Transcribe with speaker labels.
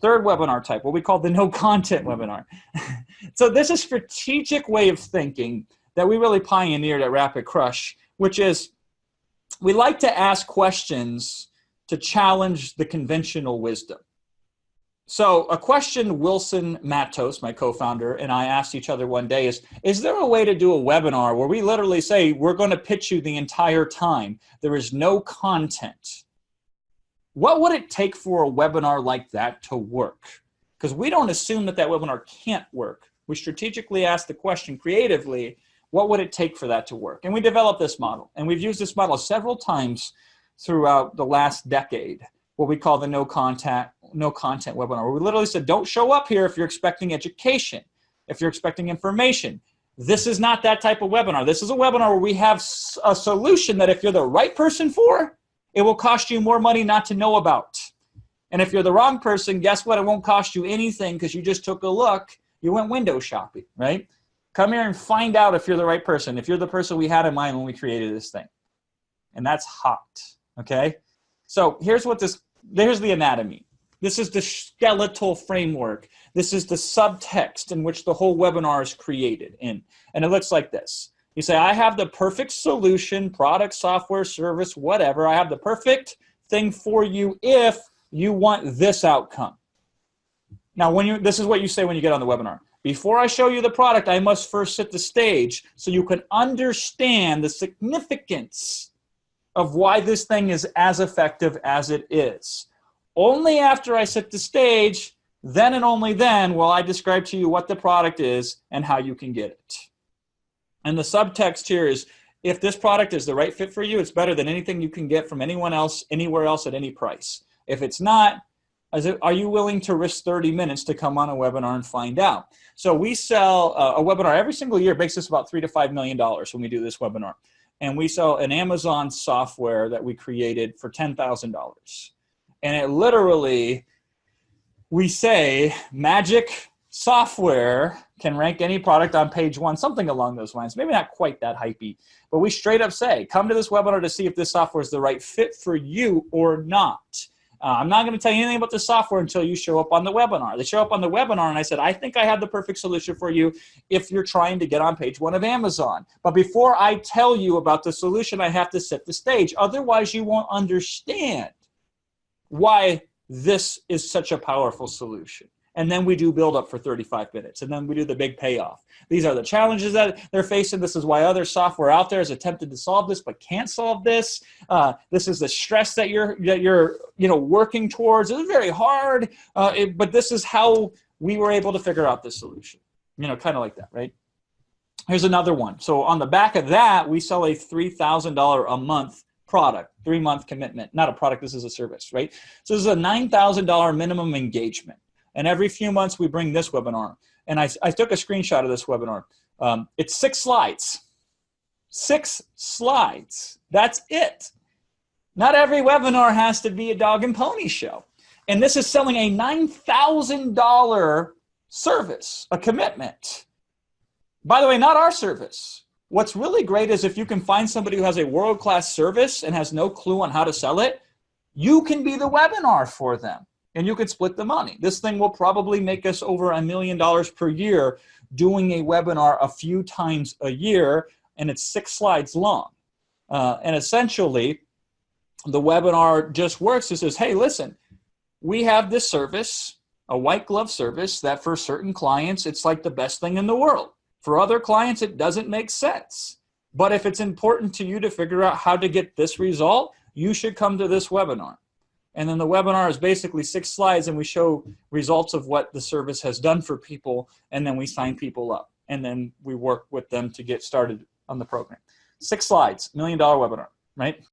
Speaker 1: Third webinar type, what we call the no content webinar. So this is a strategic way of thinking that we really pioneered at Rapid Crush, which is we like to ask questions to challenge the conventional wisdom. So a question Wilson Matos, my co-founder, and I asked each other one day is there a way to do a webinar where we literally say, we're going to pitch you the entire time? There is no content. What would it take for a webinar like that to work? Because we don't assume that that webinar can't work. We strategically ask the question creatively, what would it take for that to work? And we developed this model. And we've used this model several times throughout the last decade, what we call the no content webinar, where we literally said, don't show up here if you're expecting education, if you're expecting information. This is not that type of webinar. This is a webinar where we have a solution that if you're the right person for, it will cost you more money not to know about. And if you're the wrong person, guess what? It won't cost you anything because you just took a look. You went window shopping, right? Come here and find out if you're the right person, if you're the person we had in mind when we created this thing. And that's hot, okay? So here's the anatomy. This is the skeletal framework. This is the subtext in which the whole webinar is created in. And it looks like this. You say, I have the perfect solution, product, software, service, whatever. I have the perfect thing for you if you want this outcome. Now, this is what you say when you get on the webinar. Before I show you the product, I must first set the stage so you can understand the significance of why this thing is as effective as it is. Only after I set the stage, then and only then will I describe to you what the product is and how you can get it. And the subtext here is, if this product is the right fit for you, it's better than anything you can get from anyone else, anywhere else at any price. If it's not, are you willing to risk 30 minutes to come on a webinar and find out? So we sell a webinar every single year, makes us about $3 to $5 million when we do this webinar. And we sell an Amazon software that we created for $10,000. And it literally, we say, magic software can rank any product on page 1, something along those lines. Maybe not quite that hypey, but we straight up say, come to this webinar to see if this software is the right fit for you or not. I'm not going to tell you anything about the software until you show up on the webinar. They show up on the webinar and I said, I think I have the perfect solution for you if you're trying to get on page 1 of Amazon. But before I tell you about the solution, I have to set the stage. Otherwise, you won't understand why this is such a powerful solution. And then we do build up for 35 minutes. And then we do the big payoff. These are the challenges that they're facing. This is why other software out there has attempted to solve this but can't solve this. This is the stress that you're working towards. It's very hard, but this is how we were able to figure out this solution. Kind of like that, right? Here's another one. So on the back of that, we sell a $3,000 a month product, 3-month commitment. Not a product, this is a service, right? So this is a $9,000 minimum engagement. And every few months we bring this webinar. And I took a screenshot of this webinar. It's 6 slides. 6 slides. That's it. Not every webinar has to be a dog and pony show. And this is selling a $9,000 service, a commitment. By the way, not our service. What's really great is if you can find somebody who has a world-class service and has no clue on how to sell it, you can be the webinar for them. And you could split the money. This thing will probably make us over $1 million per year doing a webinar a few times a year, and it's 6 slides long. And essentially, the webinar just works. It says, hey, listen, we have this service, a white glove service, that for certain clients, it's like the best thing in the world. For other clients, it doesn't make sense. But if it's important to you to figure out how to get this result, you should come to this webinar. And then the webinar is basically 6 slides, and we show results of what the service has done for people, and then we sign people up. And then we work with them to get started on the program. 6 slides, $1 million webinar, right?